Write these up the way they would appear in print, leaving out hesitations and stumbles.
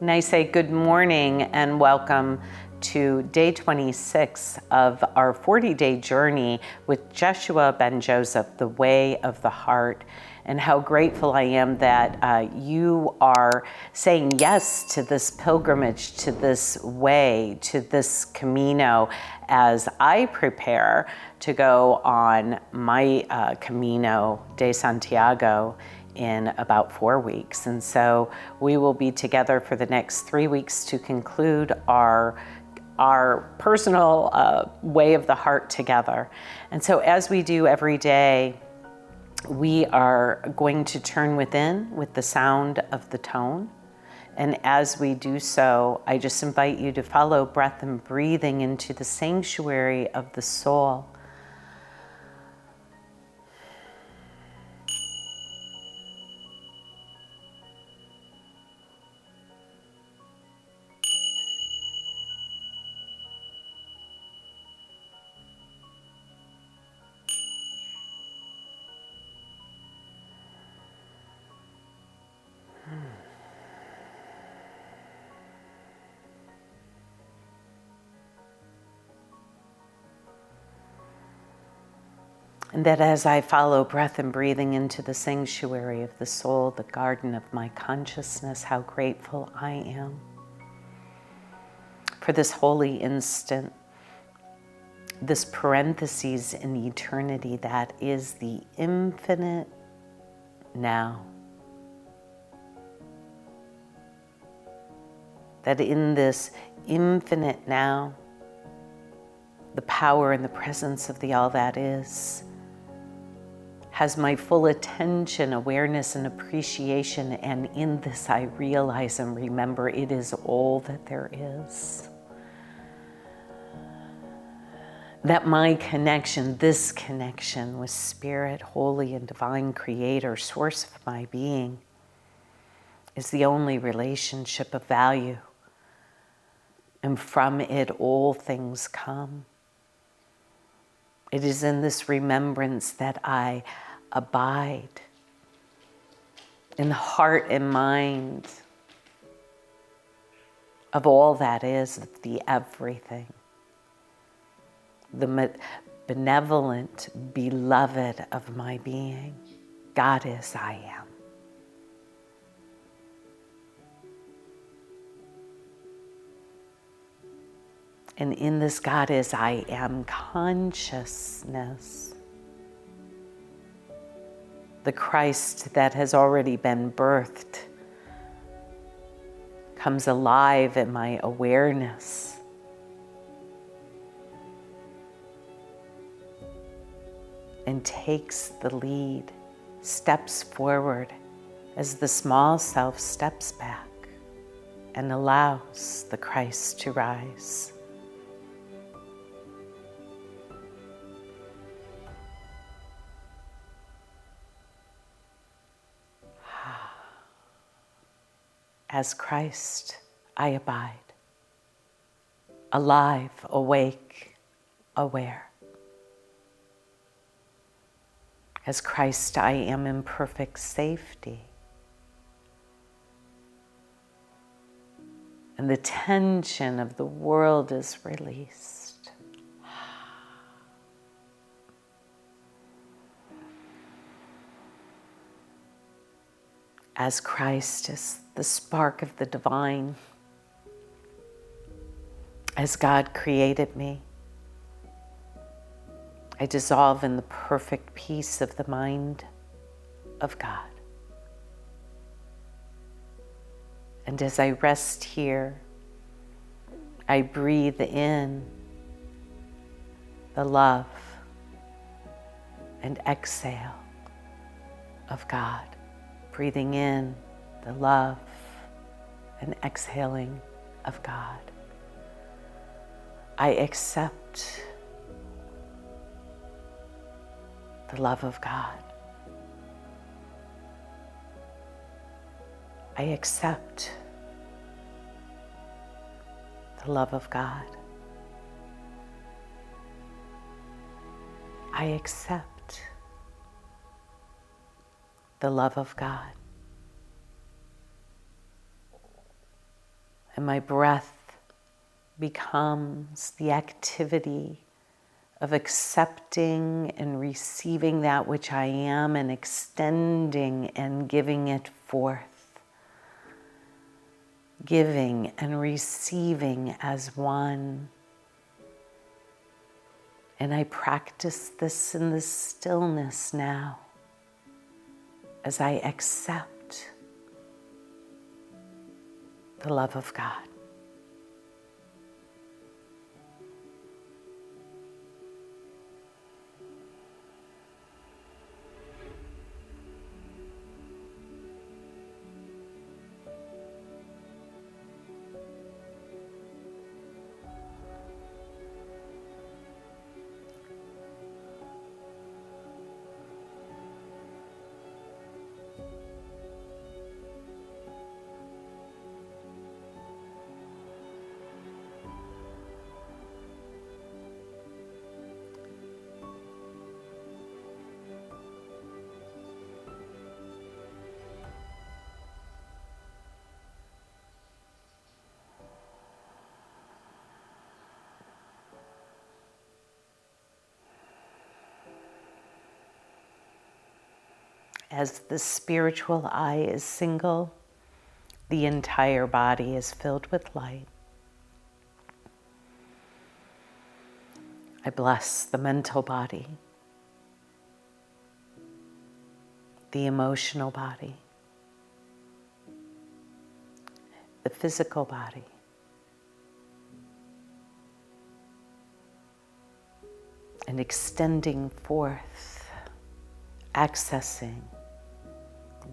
And I say good morning and welcome to day 26 of our 40-day journey with Jeshua ben Joseph, the way of the heart. And how grateful I am that you are saying yes to this pilgrimage, to this way, to this Camino, as I prepare to go on my Camino de Santiago in about 4 weeks. And so we will be together for the next 3 weeks to conclude our personal way of the heart together. And so as we do every day, we are going to turn within with the sound of the tone. And as we do so, I just invite you to follow breath and breathing into the sanctuary of the soul. And that as I follow breath and breathing into the sanctuary of the soul, the garden of my consciousness, how grateful I am for this holy instant, this parenthesis in eternity that is the infinite now. That in this infinite now, the power and the presence of the all that is has my full attention, awareness, and appreciation. And in this, I realize and remember it is all that there is. That my connection, this connection with Spirit, holy and divine creator, source of my being, is the only relationship of value. And from it, all things come. It is in this remembrance that I abide in the heart and mind of all that is, of the everything, the benevolent beloved of my being. God is, I am. And in this God is, I am consciousness, the Christ that has already been birthed comes alive in my awareness. And takes the lead, steps forward as the small self steps back and allows the Christ to rise. As Christ, I abide, alive, awake, aware. As Christ, I am in perfect safety. And the tension of the world is released. As Christ is the spark of the divine, as God created me, I dissolve in the perfect peace of the mind of God. And as I rest here, I breathe in the love and exhale of God. Breathing in the love and exhaling of God. I accept the love of God. I accept the love of God. I accept the love of God. And my breath becomes the activity of accepting and receiving that which I am and extending and giving it forth. Giving and receiving as one. And I practice this in the stillness now as I accept the love of God. As the spiritual eye is single, the entire body is filled with light. I bless the mental body, the emotional body, the physical body, and extending forth, accessing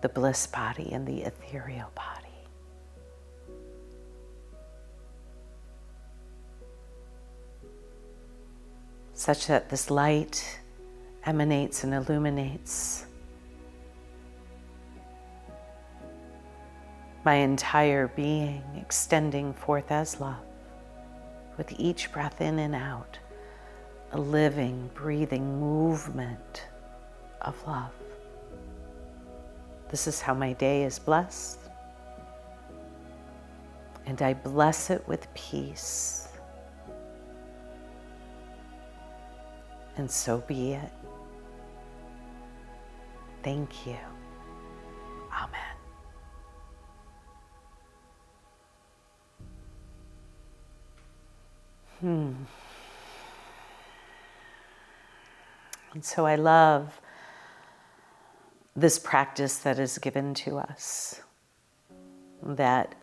the bliss body and the ethereal body. Such that this light emanates and illuminates my entire being, extending forth as love, with each breath in and out, a living, breathing movement of love. This is how my day is blessed, and I bless it with peace. And so be it. Thank you. Amen. And so I love this practice that is given to us, that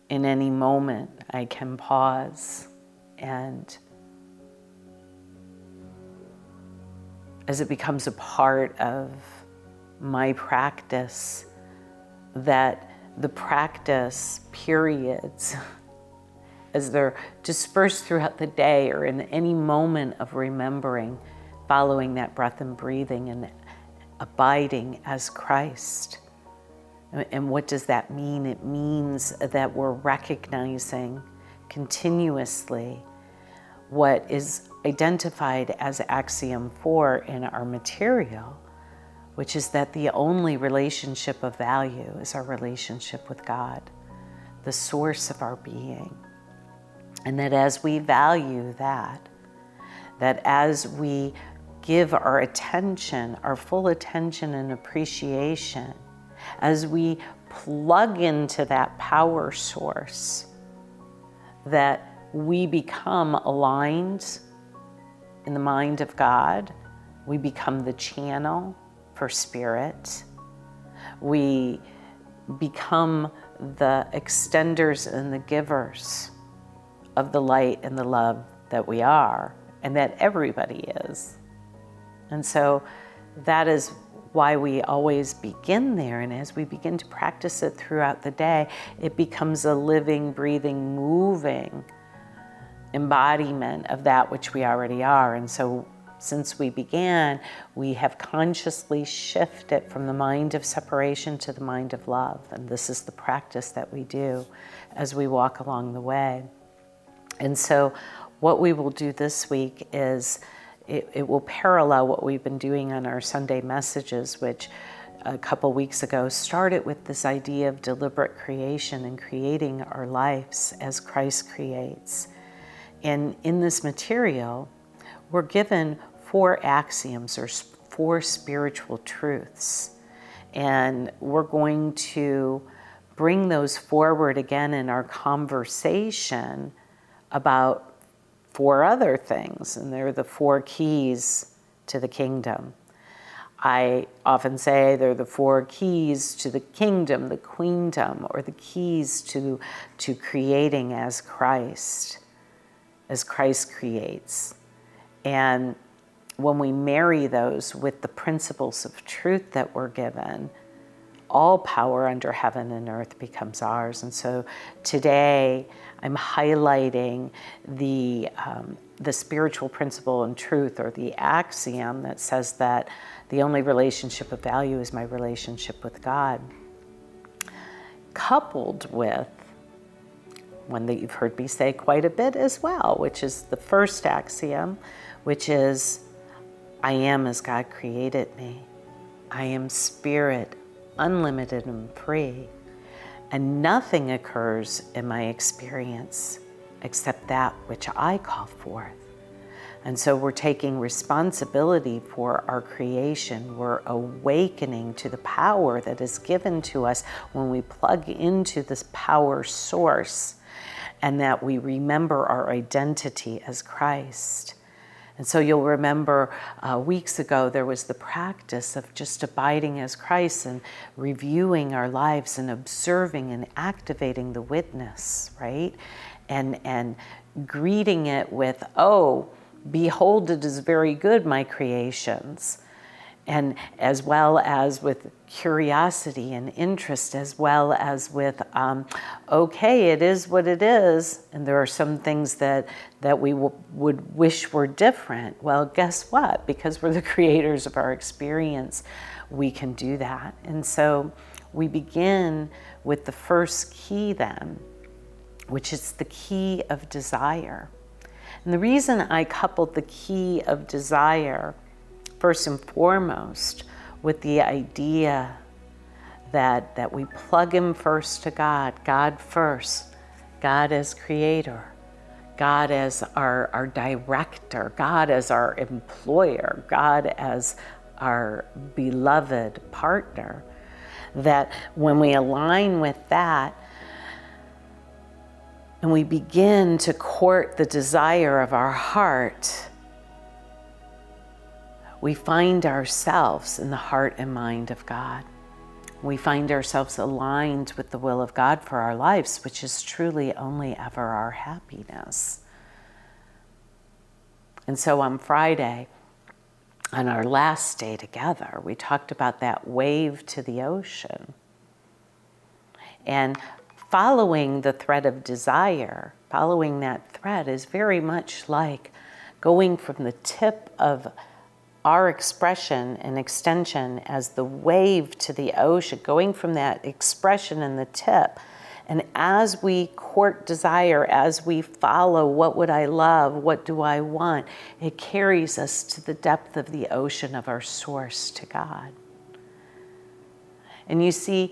in any moment I can pause, and as it becomes a part of my practice, that the practice periods, as they're dispersed throughout the day or in any moment of remembering, following that breath and breathing and abiding as Christ. And what does that mean? It means that we're recognizing continuously what is identified as Axiom 4 in our material, which is that the only relationship of value is our relationship with God, the source of our being. And that as we value that as we give our attention, our full attention and appreciation, as we plug into that power source, that we become aligned in the mind of God. We become the channel for spirit. We become the extenders and the givers of the light and the love that we are, and that everybody is. And so that is why we always begin there. And as we begin to practice it throughout the day, it becomes a living, breathing, moving embodiment of that which we already are. And so since we began, we have consciously shifted from the mind of separation to the mind of love. And this is the practice that we do as we walk along the way. And so what we will do this week is it will parallel what we've been doing on our Sunday messages, which a couple weeks ago started with this idea of deliberate creation and creating our lives as Christ creates. And in this material, we're given 4 axioms or 4 spiritual truths. And we're going to bring those forward again in our conversation about 4 other things. And they're the 4 keys to the kingdom. I often say they're the 4 keys to the kingdom, the queendom, or the keys to creating as Christ creates. And when we marry those with the principles of truth that we're given, all power under heaven and earth becomes ours. And so today I'm highlighting the spiritual principle and truth, or the axiom that says that the only relationship of value is my relationship with God, coupled with one that you've heard me say quite a bit as well, which is the first axiom, which is, I am as God created me. I am spirit, unlimited and free, and nothing occurs in my experience except that which I call forth. And so we're taking responsibility for our creation. We're awakening to the power that is given to us when we plug into this power source, and that we remember our identity as Christ. And so you'll remember weeks ago there was the practice of just abiding as Christ and reviewing our lives and observing and activating the witness, right? And greeting it with, oh, behold, it is very good, my creations. And as well as with curiosity and interest, as well as with, okay, it is what it is. And there are some things that we would wish were different. Well, guess what? Because we're the creators of our experience, we can do that. And so we begin with the first key then, which is the key of desire. And the reason I coupled the key of desire first and foremost with the idea that we plug in first to God, God first, God as creator, God as our director, God as our employer, God as our beloved partner, that when we align with that, and we begin to court the desire of our heart, we find ourselves in the heart and mind of God. We find ourselves aligned with the will of God for our lives, which is truly only ever our happiness. And so on Friday, on our last day together, we talked about that wave to the ocean. And following the thread of desire, following that thread is very much like going from the tip of our expression and extension as the wave to the ocean, going from that expression and the tip. And as we court desire, as we follow, what would I love? What do I want? It carries us to the depth of the ocean of our source, to God. And you see,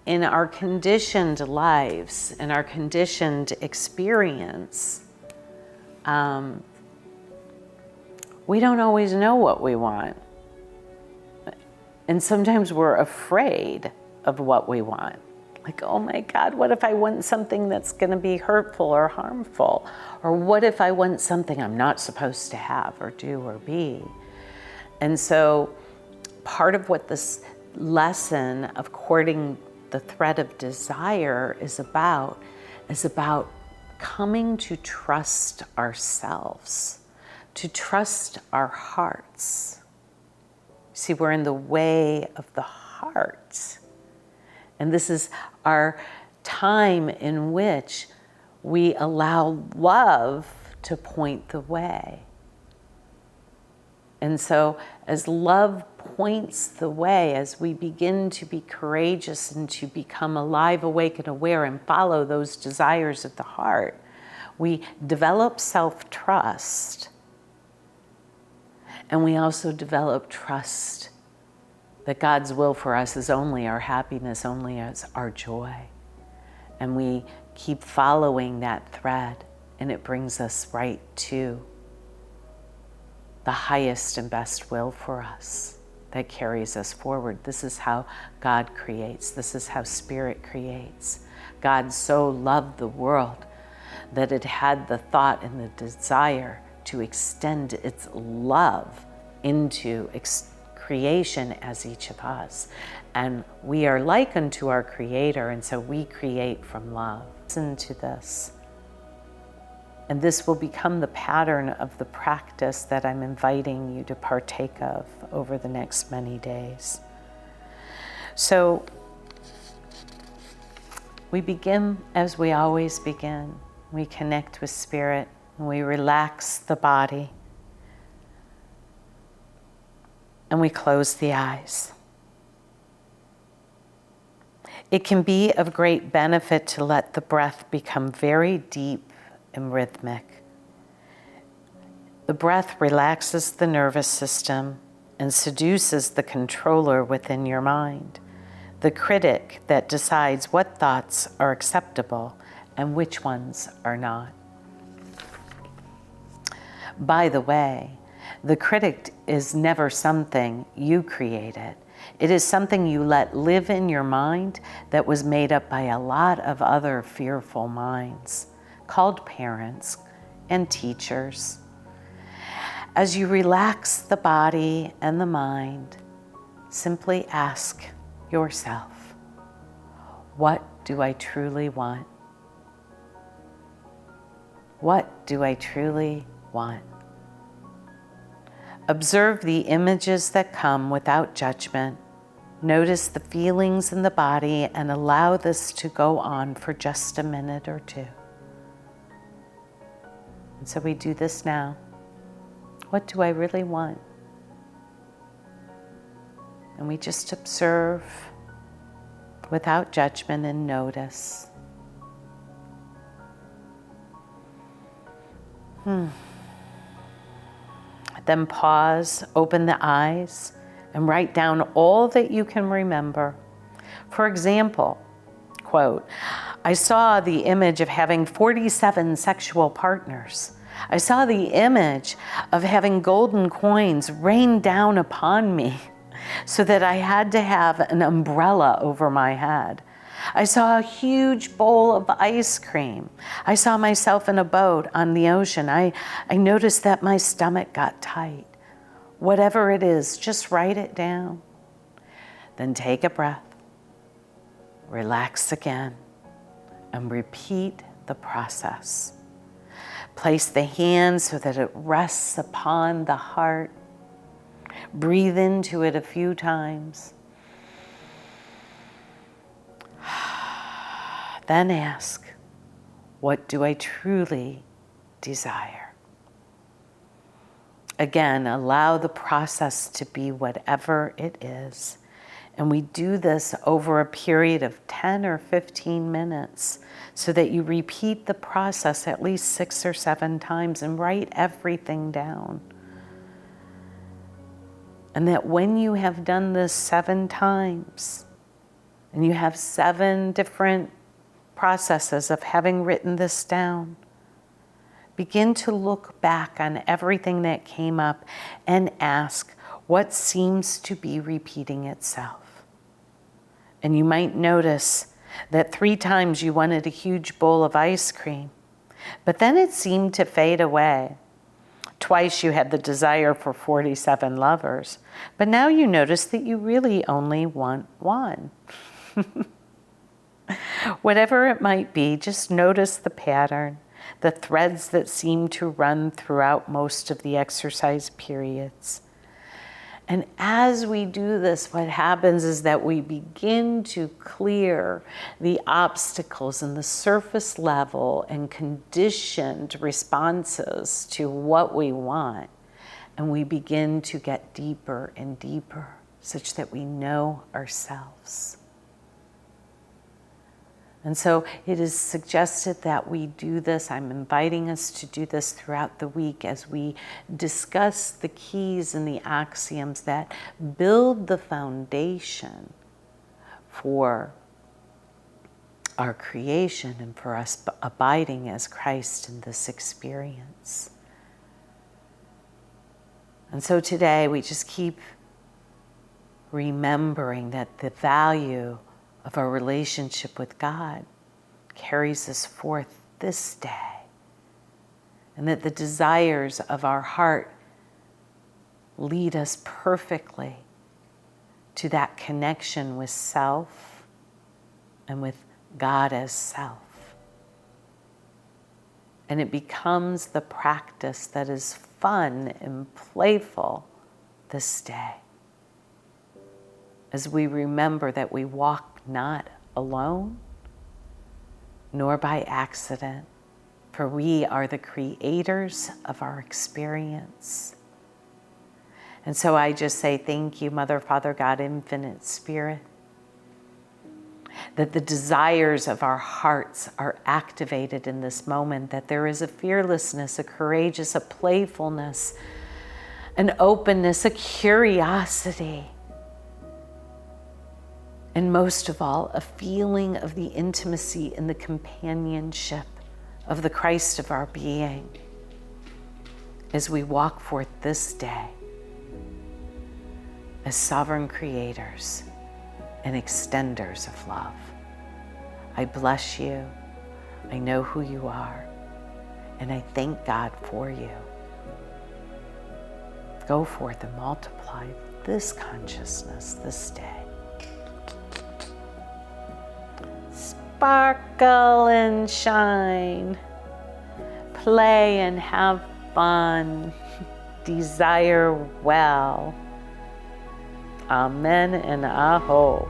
in our conditioned lives, in our conditioned experience, we don't always know what we want. And sometimes we're afraid of what we want. Like, oh my God, what if I want something that's going to be hurtful or harmful? Or what if I want something I'm not supposed to have or do or be? And so part of what this lesson of courting the thread of desire is about coming to trust ourselves, to trust our hearts. See, we're in the way of the heart. And this is our time in which we allow love to point the way. And so as love points the way, as we begin to be courageous and to become alive, awake, and aware and follow those desires of the heart, we develop self-trust. And we also develop trust that God's will for us is only our happiness, only as our joy. And we keep following that thread, and it brings us right to the highest and best will for us that carries us forward. This is how God creates. This is how Spirit creates. God so loved the world that it had the thought and the desire to extend its love into creation as each of us. And we are like unto our Creator, and so we create from love. Listen to this. And this will become the pattern of the practice that I'm inviting you to partake of over the next many days. So we begin as we always begin. We connect with Spirit, and we relax the body, and we close the eyes. It can be of great benefit to let the breath become very deep and rhythmic. The breath relaxes the nervous system and seduces the controller within your mind, the critic that decides what thoughts are acceptable and which ones are not. By the way, the critic is never something you created. It is something you let live in your mind that was made up by a lot of other fearful minds, called parents and teachers. As you relax the body and the mind, simply ask yourself, what do I truly want? What do I truly want? Observe the images that come without judgment. Notice the feelings in the body and allow this to go on for just a minute or two. And so we do this now. What do I really want? And we just observe without judgment and notice. Then pause, open the eyes, and write down all that you can remember. For example, quote, I saw the image of having 47 sexual partners. I saw the image of having golden coins rain down upon me so that I had to have an umbrella over my head. I saw a huge bowl of ice cream. I saw myself in a boat on the ocean. I noticed that my stomach got tight. Whatever it is, just write it down. Then take a breath, relax again, and repeat the process. Place the hand so that it rests upon the heart. Breathe into it a few times. Then ask, what do I truly desire? Again, allow the process to be whatever it is. And we do this over a period of 10 or 15 minutes so that you repeat the process at least 6 or 7 times and write everything down. And that when you have done this 7 times, and you have 7 different processes of having written this down, begin to look back on everything that came up and ask what seems to be repeating itself. And you might notice that 3 times you wanted a huge bowl of ice cream, but then it seemed to fade away. Twice you had the desire for 47 lovers, but now you notice that you really only want 1. Whatever it might be, just notice the pattern, the threads that seem to run throughout most of the exercise periods. And as we do this, what happens is that we begin to clear the obstacles in the surface level and conditioned responses to what we want. And we begin to get deeper and deeper such that we know ourselves. And so it is suggested that we do this. I'm inviting us to do this throughout the week as we discuss the keys and the axioms that build the foundation for our creation and for us abiding as Christ in this experience. And so today we just keep remembering that the value of our relationship with God carries us forth this day, and that the desires of our heart lead us perfectly to that connection with self and with God as self. And it becomes the practice that is fun and playful this day, as we remember that we walk not alone, nor by accident, for we are the creators of our experience. And so I just say thank you, Mother, Father, God, Infinite Spirit, that the desires of our hearts are activated in this moment, that there is a fearlessness, a courageous, a playfulness, an openness, a curiosity, and most of all, a feeling of the intimacy and the companionship of the Christ of our being as we walk forth this day as sovereign creators and extenders of love. I bless you. I know who you are, and I thank God for you. Go forth and multiply this consciousness this day. Sparkle and shine, play and have fun, desire well. Amen and aho.